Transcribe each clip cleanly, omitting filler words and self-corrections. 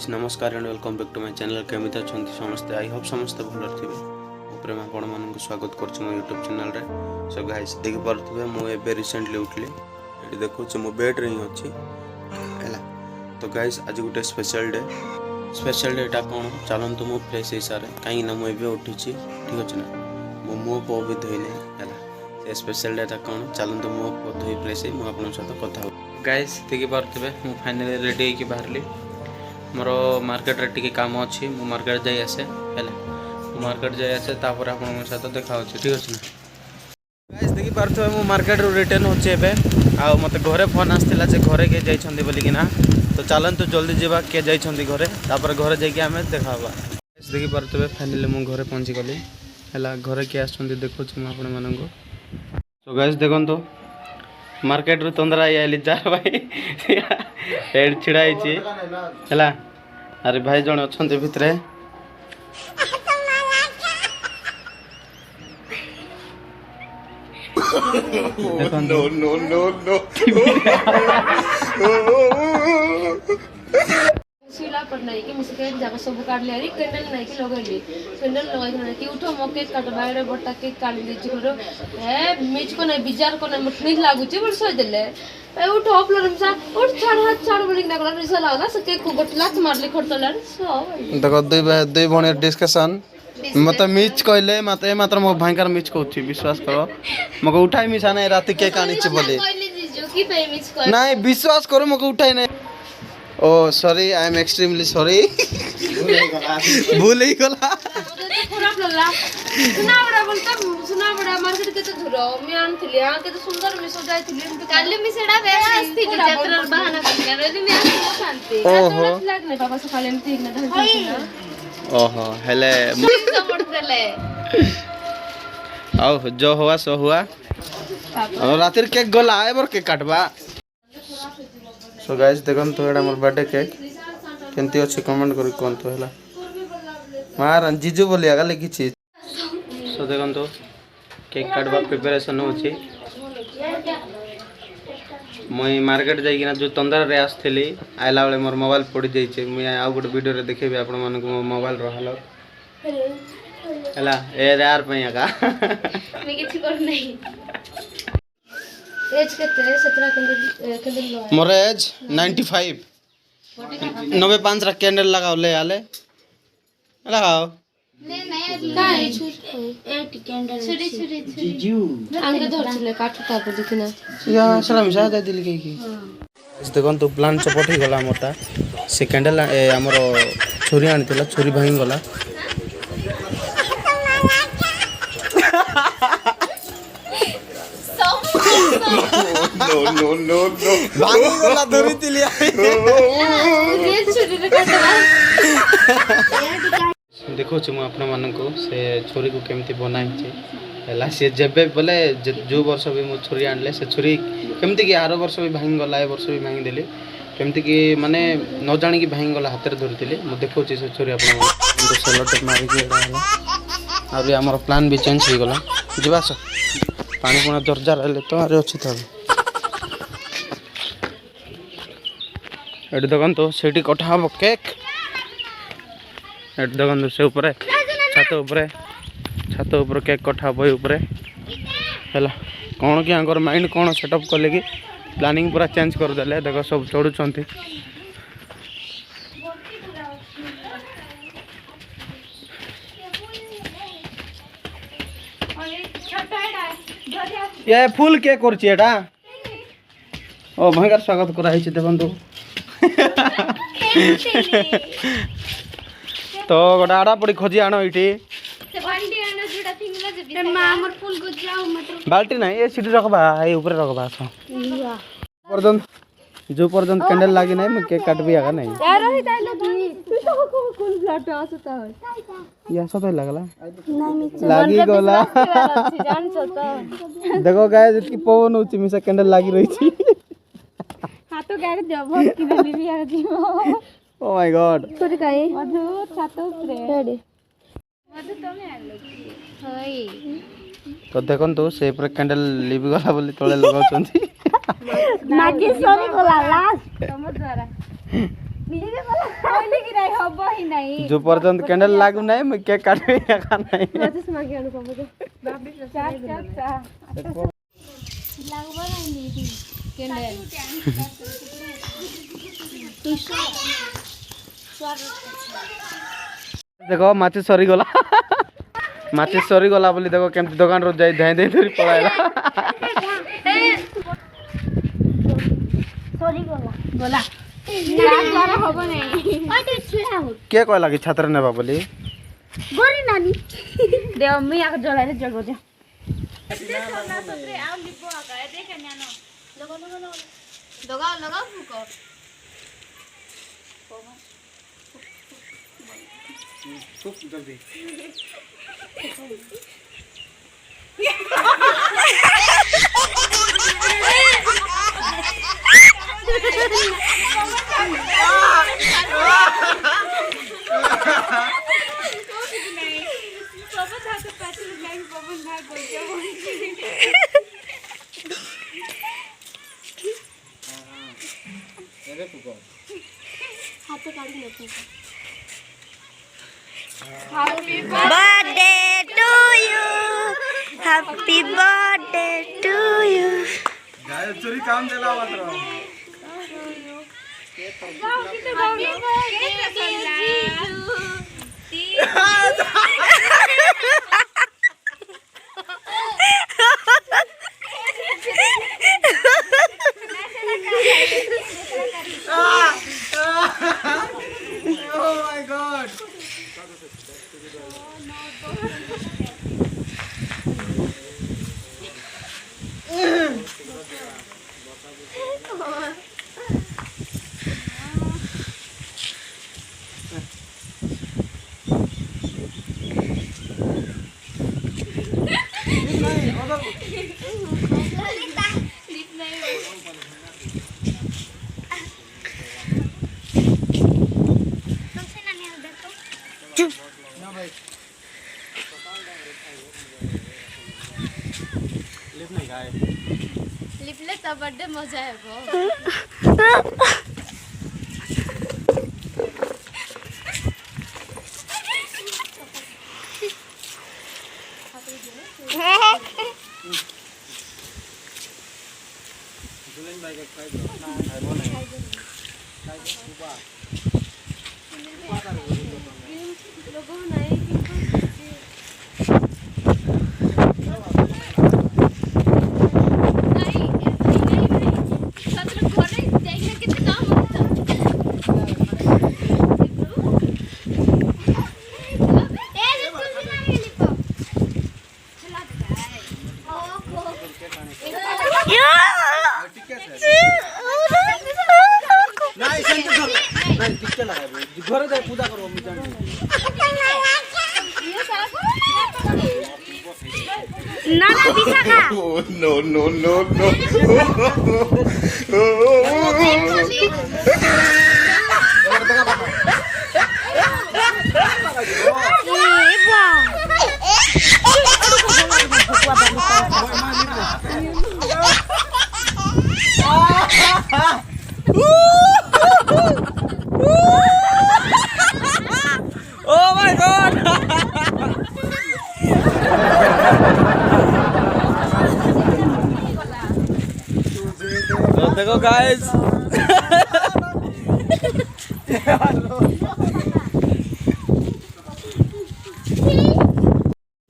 Guys नमस्कार and welcome back to my channel केमिति अछंती समस्त आई होप समस्त भल थिबे प्रेम आपण मानन स्वागत करछु मो YouTube चैनल रे। सो गाइस देख परथिबे मो एबे रिसेंटली उठली एटी देखुछु मो बेड रे ही अछि हैला। तो गाइस आज गुटे स्पेशल डे टा कोन चलंतु मो फ्रेश हे सारे काई ना मो एबे उठिछि ठीक अछि ना मो मो पो भी धोइले हैला। से स्पेशल डे टा कोन चलंतु मो पो धोइ फ्रेश हे मो आपन साथ कथा हो। गाइस देख परथिबे मो फाइनली रेडी हे कि बाहरली मोर मार्केट रे टिके काम अच्छी मु मार्केट जाई आसे हैला मार्केट जाई आसे तापर आपन मो साथ देखा होछि ठीक अछि ना। गाइस देखि पारथो मु मार्केट रो रिटर्न होछि एबे आ मते घरे फोन आस्थिला जे घरे के जाई छन्दी बोली कि ना तो चलन तो जल्दी जेबा के जाई छन्दी घरे तापर घरे जाई के हमें देखाबा। गाइस देखि पारथो फाइनली मु घरे पहुंची गली हैला घरे के आछन्दी देखुछि मु आपन मानन को। सो गाइस देखन तो मार्केट रो तंदरा आइली जार भाई हेड छिड़ाई छी हैला। अरे भाई जण अछंती भितरे नो नो नो नो सीला पर नहीं कि मुझे केक जाकर सब काट लिया री कैंडल नहीं कि लगाइली कैंडल लगाई ना कि उठो मो केक काट बाहर बट्टा केक काट दी करो ए मिच को नहीं बिजार को नहीं मुठनी लागु छी बोल सोई देले ए उठो अपलोड हमसा उठ छाड़ हाथ छाड़ बोली ना गला रिसा लागला से केक को गोट लात मारली खरतला सो देखो दुई भणी डिस्कशन मत मिच कहले मत मात्र मो भाईकर मिच कहउछि विश्वास करो मको उठाई मिसा नै राति केक आनी छी बोले की पे मिच को नहीं विश्वास करो मको उठाई नै। Oh sorry I am extremely sorry भूल ही गला खराब लगला सुना बड़ा मार्केट के तो धुरो मैं आनथिली आ के तो सुंदर में सजाई थिली काली में सेडा बेरा आस्ती जत्रर बहाना कर रे मैं शांति ओहो लागने बाबा से खाली में ठीक ना धन ओहो हेले सपोर्ट देले आओ जो हुआ सो हुआ और रातिर केक गला एबर केक काटबा। सो गाइस देखन तो एडा मोर बर्थडे केक केंती अछि कमेंट करी कोन तो हैला मार जीजू बोलिया गले किछि। सो देखन तो केक काटबा प्रिपरेशन होछि मुई मार्केट जाई किना जो तंदर रे आस्थली आइला बेले मोर मोबाइल पड़ी जाई छै मुई आ गुड वीडियो रे देखेबी आपण मन को मोबाइल रहलो हैला ए यार पइया का मैं किछि कर नहीं एज केते 17 कैंडल मोर एज 95 95 रा कैंडल लगाओ ले आले लगाओ नहीं छूट कैंडल जीजू अंग धरले काटता को देखिना या सला मिसा दे दिली की इस देखन तो प्लान सपोर्ट ही गला मोटा से कैंडल हमर छोरी आनितला छोरी भांगी गला नो नो नो नो भांगी गला धरी तिलिया ये छोरी रे काटला देखो छु म आपन मन को से छोरी को केमती बनाई छी हला से जेबे बोले जो वर्ष भी मो छोरी आनले से छोरी केमती कि आरो वर्ष भी भांगी गला ए वर्ष भी भांगी देली केमती कि माने न जानि कि भांगी गला हाथ रे धरतिले म देखो छी से छोरी आपन तो सेलो टेप मारी के हला अभी हमर प्लान भी चेंज हो गला जीवास पानी पुना दर्जा रहले तो अरे अछि त एडी दगन तो सेठी कठा हबो केक एडी दगन से ऊपर छात ऊपर केक कठा बई ऊपर हैला कोन कि आंकर माइंड कोन सेटअप करले कि प्लानिंग पूरा चेंज कर देले देखो सब चढ़ु छंती ये फुल के करछि एटा ओ भयंकर स्वागत करा हिछ देखन तो तो गोटा आड़ा पड़ी खोजी आनो इटी से बाल्टी आना जुड़ा थिंगला जे मां हमर फूल को जाओ मत बाल्टी नहीं ये सीटी रखबा ए ऊपर रखबा सो पर्यंत जो पर्यंत कैंडल लागी नहीं मैं केक काटबी आगा नहीं यार रही ताइलो तू तो कौन फ्लैट आसता है या सब लागला नहीं लागी गला जान छ तो देखो गाइस इतकी पवन होची मिसा कैंडल लागी रही छी हां तो गाड़ी देबो कि देली भी आ जीवो ओ माय गॉड छोरी काई मधु छातो रे रेडी मधु तमे आलो होई तो देखन तो से पर कैंडल लिबी गला बोली तळे लगाउछंती मागी सोनी गला लास्ट तम द्वारा କହିଲି କି ନାଇଁ ହବ ହିଁ ନାଇଁ जो पर्यंत कैंडल लागू नहीं मैं केक काटबे एका नहीं ରାଜେଶ ମାଗି ଆଣୁ କବ ଚାଟ ଲାଗବ ନାଇଁ ଦିଦି କେଣ୍ଡେଲ देखो माची सरी गला माची सरी गला बोली देखो केमती दुकान रो जाई धाई धरी पळायला ସରି ଗଲା ଗଲା ଦ୍ୱାରା ହବ ନାଇଁ ଓଟେ ଛୁଆ हो के कहला कि छात्र नेबा बोली गोरी नानी देव मी आक जलाले जगो जा ଲଗାଅ ଲଗାଅ ଫୁକ जल्दी ହାତ କାଢି ନେ ଫୁକ birthday to you happy birthday to you गाय चोरी काम देला मात्र Oh my god লিপলে তা বর্থডে মজা ହେବ नहीं सेंटर धर नहीं टिके लगाबे घर जाय पूजा करबो मी जान ना ना Bisakha no no no no ए बा Oh my god तो देखो गाइस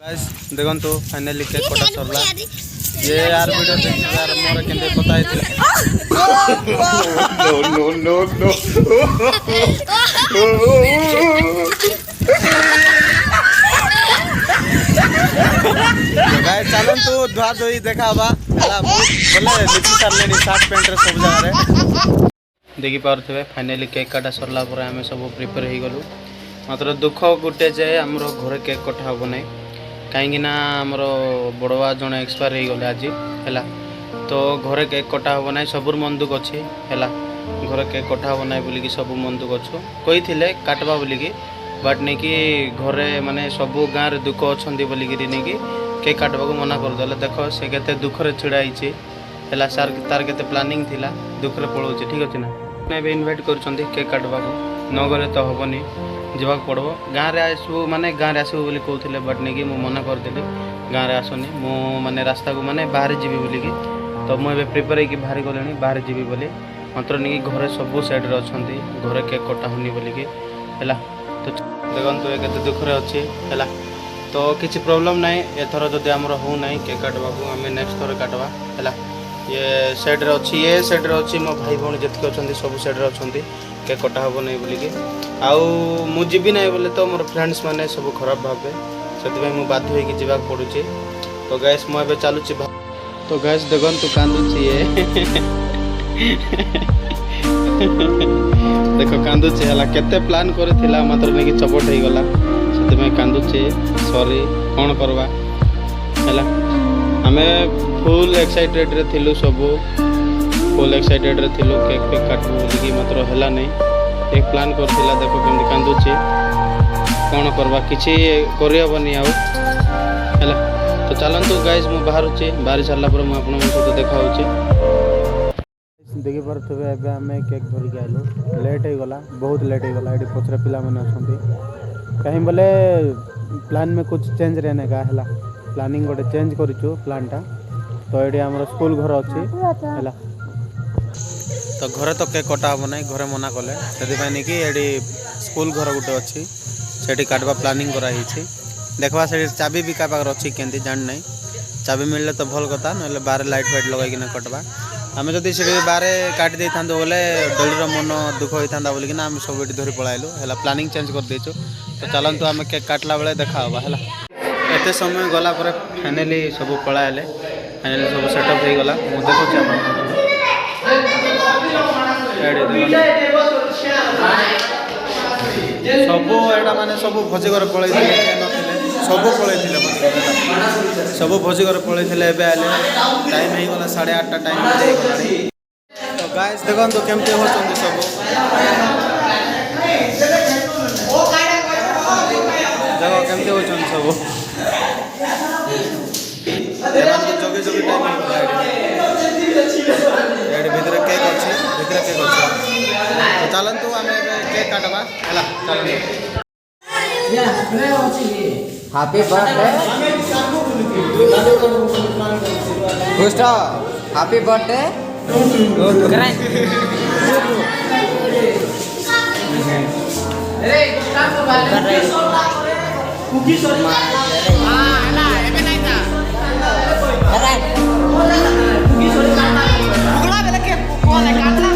गाइस देखो तो फाइनली केक कटा सरला ये यार वीडियो देख यार मोर केंदे पता है no no no गाइस चलन तो धुआ धोई देखाबा हला बोले लिखि सारलेनी शर्ट पैंट रे सब जगह रे देखि पारथबे फाइनली केक काटा सरला पर हमें सब प्रिपेयर हो गलु मात्र दुख गुटे जे हमरो घरे केक कटा हो नै काहेकि ना हमरो बड़वा जण एक्सपायर हो गले आज हैला तो घरे केक कटा हो नै सबुर मन दुख अछि हैला घरे केक कटा हो नै बोली कि सब मन दुख अछु कहि थिले काटबा बोली कि बट नै कि घरे माने सब गां रे दुख अछंदी बोली कि नै कि केक काटबा को मना कर देले देखो से केते दुख रे छिड़ा आइछि हैला सर तार केते प्लानिंग थिला दुख रे पळो छी ठीक अछि ना भी इनवाइट करछंती केक काटबा को न गले तो हबनी जीवा पड़बो गाँव रे आसबू माने गाँव रे आसबू बोली कहउथिले बट नेकी मु मना कर देली गाँव रे आसनी मु माने रास्ता को माने बाहर जीवी बोली की तो मु एबे प्रिपेयर होई बाहर गलेनी बाहर जीवी बोली मात्र नेकी घरे सब साइड रे अछंती घरे केक कटा होनी बोली की हैला तो देखंतु ए केते दुख रे अछि हैला तो किसी प्रॉब्लम नहीं एथर जदि आमर हो नहीं केक काटबा को आम नेक्स्ट थोड़े काटवा है ये साइड रे अच्छी ये साइड रे अच्छी मो भाई भौणी जितके अच्छा सब साइड रे अच्छा केक कटा हम नहीं बोलिकी आउ मुझी नहीं बोले तो मोर फ्रेंड्स मैंने सब खराब भावे से बाध्य होगी जावाक पड़ुची तो गैस मुझे चलुची तो गैस देखन तू कांदुची ये देख कांदुची है केते प्लान करथिला मात्र नहीं चपट हो गला से कांदुची सॉरी कौन करवा है आमे फुल एक्साइटेड रे थिलु सब फुल एक्साइटेड रे थिलु केक पेक काटबो बोलिकी मात्र हैला नहीं एक प्लान करथिला देखो केमती कांदुची कौन करवा किसी करहबनी आउ हैला तो चलतु गाइज मु बाहरुची बाहरी सारा पर मु आपन सहित देखा देखी पारे एबे आमे केक धरिक आइलु लेट हो गला बहुत लेट हो गला एडी पछरे पिला माने अछंती कहीं बोले प्लान में कुछ चेंज रहने का है प्लानिंग गोटे चेंज करूँ प्लानटा तो ये आम स्कूल घर अच्छी है तो घरे तो केक कटा हम ना घरे मना कले से कि ये स्कूल घर गोटे अच्छी से काटवा प्लानिंग कराई देखवा से चाबी भी क्या अच्छी केंती जान नहीं चाबी मिलले तो भल कथा ना बाहर लाइट फाइट लगे कटवा आम जदि से बाहर काटी दे था बोले डोलीर मन दुख होता बोलिकिना आम सब ये धरी पलाइलु है प्लानिंग चेंज कर देचु तो चलतु आम केक काटला बेले देखा है एते समय गला पर फाइनाली सब पलाइले फाइनाली सब सेटअप हो गला मु देखुची सब एटा माने सब भोजी घर पलैले सब पलैले सब भोजी घर पलैले एबे आले टाइम हो गला 8:30 टाइम हो गला तो गाइस देखन तो केमते होचंदी सब देखो केमते होचंदी सब जोगे जोगे टाइम हो गला एडी भीतर केक अछि तो चलंतु आमे केक काटबा हला चलंतु हैप्पी बर्थडे गुस्टा हैप्पी बर्थडे अरे गुस्टा को कुकी सॉरी हां ना एबे नहीं था अरे कुकी सॉरी काटना उगला बेले के कौन है काटना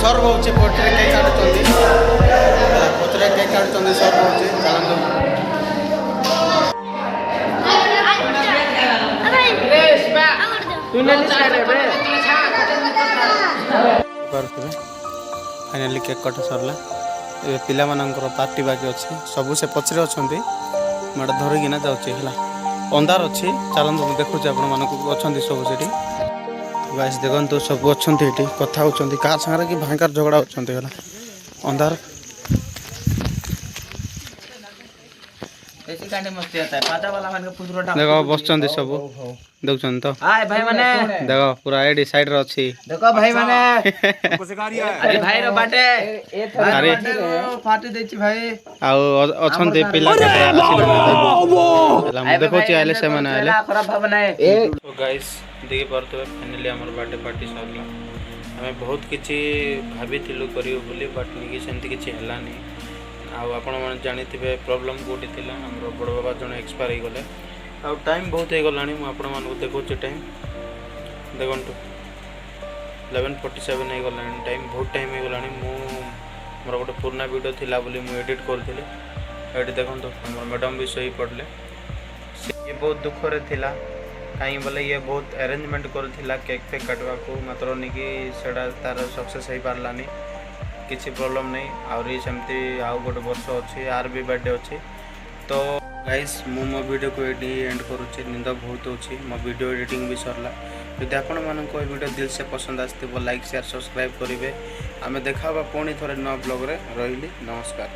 सर्व होचे पोटरे केक काटुचंदी पोटरे केक काटुचंदी सर्व होचे चलंतु फाइनाली केक कटा सरला ए पिला मानकर पार्टी बाकी अछि सब से पछरे अछंती माडा धरिकिना जाउची हला अंधार अछि चलंतु देखुची आपण मानको अछंती सब सेठी गाइस देखन तो सब अच्छे ये कथा होती क्या सागर कि भयंकर झगड़ा होती अंधार देखो बस सब देखुन तो भाई माने देखो पूरा एडी साइड रे अछि देखो भाई माने अरे भाई रो बाटे अरे पार्टी देछि भाई आ अछंते पिला के हम देखो छि आइले से माने आइले खराब भाव बनाए तो गाइस देखि परतो फाइनली हमर बर्थडे पार्टी सरला ଆମେ ବହୁତ କିଛି ଭାବିଥିଲୁ କରିବୁ ବୋଲି ବଟ୍ ନିକି ସେମିତି କିଛି ହେଲାନି। ଆଉ ଆପଣମାନେ ଜାଣିଥିବେ ପ୍ରୋବ୍ଲେମ୍ କେଉଁଠି ଥିଲା, ଆମର ବଡ଼ ବାବା ଜଣେ ଏକ୍ସପାୟାର ହେଇଗଲେ। ଆଉ ଟାଇମ୍ ବହୁତ ହେଇଗଲାଣି, ମୁଁ ଆପଣମାନଙ୍କୁ ଦେଖାଉଛି ଟାଇମ୍ ଦେଖନ୍ତୁ 11:47 ହେଇଗଲାଣି। ଟାଇମ୍ ବହୁତ ଟାଇମ୍ ହେଇଗଲାଣି। ମୋର ଗୋଟେ ପୁରୁଣା ଭିଡ଼ିଓ ଥିଲା ବୋଲି ମୁଁ ଏଡ଼ିଟ୍ କରୁଥିଲି। ଏଠି ଦେଖନ୍ତୁ ଆମର ମ୍ୟାଡ଼ାମ୍ ବି ଶୋଇ ପଡ଼ିଲେ। ଇଏ ବହୁତ ଦୁଃଖରେ ଥିଲା, କାହିଁ ବୋଲେ ଇଏ ବହୁତ ଆରେଞ୍ଜମେଣ୍ଟ କରିଥିଲା କେକ୍ ଫେକ୍ କାଟିବାକୁ, ମାତ୍ର ନିକି ସେଇଟା ତାର ସକ୍ସେସ୍ ହେଇପାରିଲାନି। କିଛି ପ୍ରୋବ୍ଲେମ୍ ନାହିଁ, ଆହୁରି ସେମିତି ଆଉ ଗୋଟେ ବର୍ଷ ଅଛି, ଆର ବି ବାର୍ଥଡେ ଅଛି। ତ ଗାଇସ୍ ମୁଁ ମୋ ଭିଡ଼ିଓକୁ ଏଠି ଏଣ୍ଡ କରୁଛି, ନିଦ ବହୁତ ହେଉଛି, ମୋ ଭିଡ଼ିଓ ଏଡ଼ିଟିଂ ବି ସରିଲା। ଯଦି ଆପଣମାନଙ୍କୁ ଏ ଭିଡ଼ିଓ ଦିଲ୍ ସେ ପସନ୍ଦ ଆସିଥିବ ଲାଇକ୍ ସେୟାର ସବସ୍କ୍ରାଇବ୍ କରିବେ। ଆମେ ଦେଖା ହେବା ପୁଣି ଥରେ ନୂଆ ବ୍ଲଗ୍ରେ। ରହିଲି, ନମସ୍କାର।